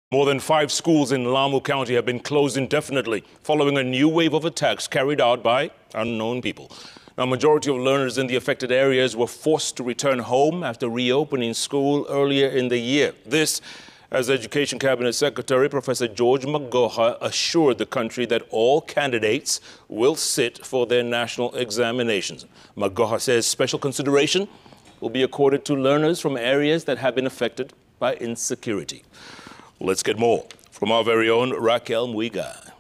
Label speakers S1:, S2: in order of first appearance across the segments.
S1: More than 5 schools in Lamu County have been closed indefinitely following a new wave of attacks carried out by unknown people. Now, a majority of learners in the affected areas were forced to return home after reopening school earlier in the year. This, as Education Cabinet Secretary Professor George Magoha assured the country that all candidates will sit for their national examinations. Magoha says special consideration will be accorded to learners from areas that have been affected by insecurity. Let's get more from our very own Raquel Mwiga.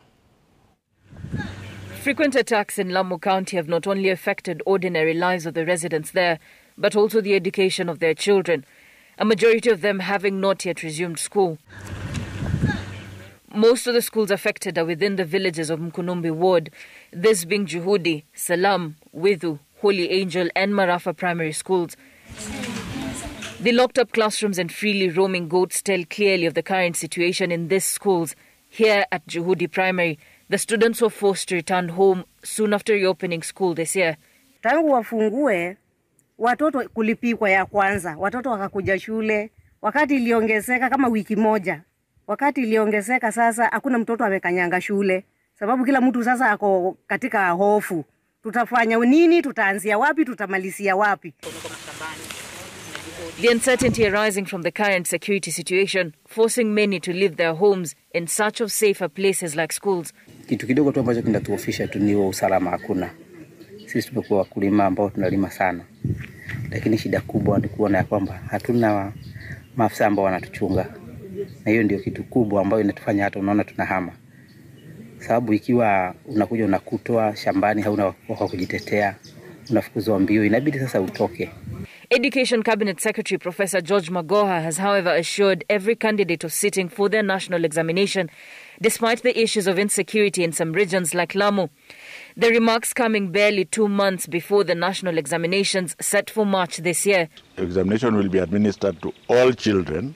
S2: Frequent attacks in Lamu County have not only affected ordinary lives of the residents there, but also the education of their children, a majority of them having not yet resumed school. Most of the schools affected are within the villages of Mkunumbi ward, this being Juhudi, Salam, Widhu, Holy Angel and Marafa primary schools. The locked-up classrooms and freely roaming goats tell clearly of the current situation in these schools. Here at Juhudi Primary, the students were forced to return home soon after reopening school this year.
S3: Tangu wafungue, watoto kulipikwa ya kwanza, watoto wakakuja shule, wakati iliongezeka kama wiki moja. Wakati iliongezeka sasa, hakuna mtoto amekanyanga shule, sababu kila mtu sasa ako katika hofu. Tutafanya nini? Tutaanzia wapi? Tutamalizia wapi?
S2: The uncertainty arising from the current security situation, forcing many to leave their homes in search of safer places like schools.
S4: Kitu kidogo tu ambacho kinatuofisha tu ni usalama hakuna. Sisi tumekuwa wakulima ambao tunalima sana. Lakini shida kubwa ni kuona kwamba hatuna maafisa ambao wanatuchunga. Na hiyo ndio kitu kubwa ambayo inatufanya hata unaona tunahama. Sababu ikiwa unakuja unakutoa shambani hauna wa kujitetea, unafukuzwa mbio, inabidi sasa utoke.
S2: Education Cabinet Secretary Professor George Magoha has, however, assured every candidate of sitting for their national examination, despite the issues of insecurity in some regions like Lamu. The remarks coming barely 2 months before the national examinations set for March this year.
S5: Examination will be administered to all children.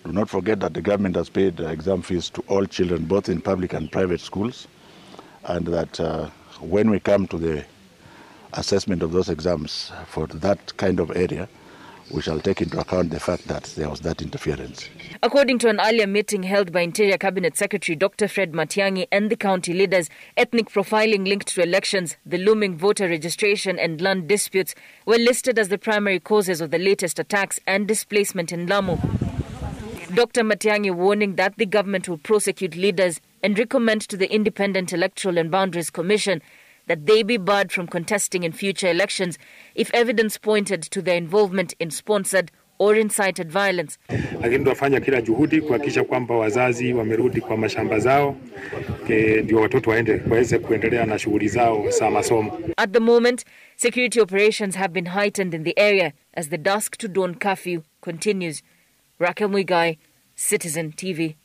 S5: Do not forget that the government has paid exam fees to all children, both in public and private schools, and that when we come to the assessment of those exams for that kind of area, we shall take into account the fact that there was that interference.
S2: According to an earlier meeting held by Interior Cabinet Secretary Dr. Fred Matiang'i and the county leaders, ethnic profiling linked to elections, the looming voter registration and land disputes were listed as the primary causes of the latest attacks and displacement in Lamu. Dr. Matiang'i warning that the government will prosecute leaders and recommend to the Independent Electoral and Boundaries Commission that they be barred from contesting in future elections if evidence pointed to their involvement in sponsored or incited violence.
S6: Lakini tunafanya kila juhudi kuhakikisha kwamba wazazi wamerudi kwa mashamba zao ndio watoto waweze kuendelea na shughuli zao za masomo.
S2: At the moment, security operations have been heightened in the area as the dusk to dawn curfew continues. Raquel Mwiga, Citizen TV.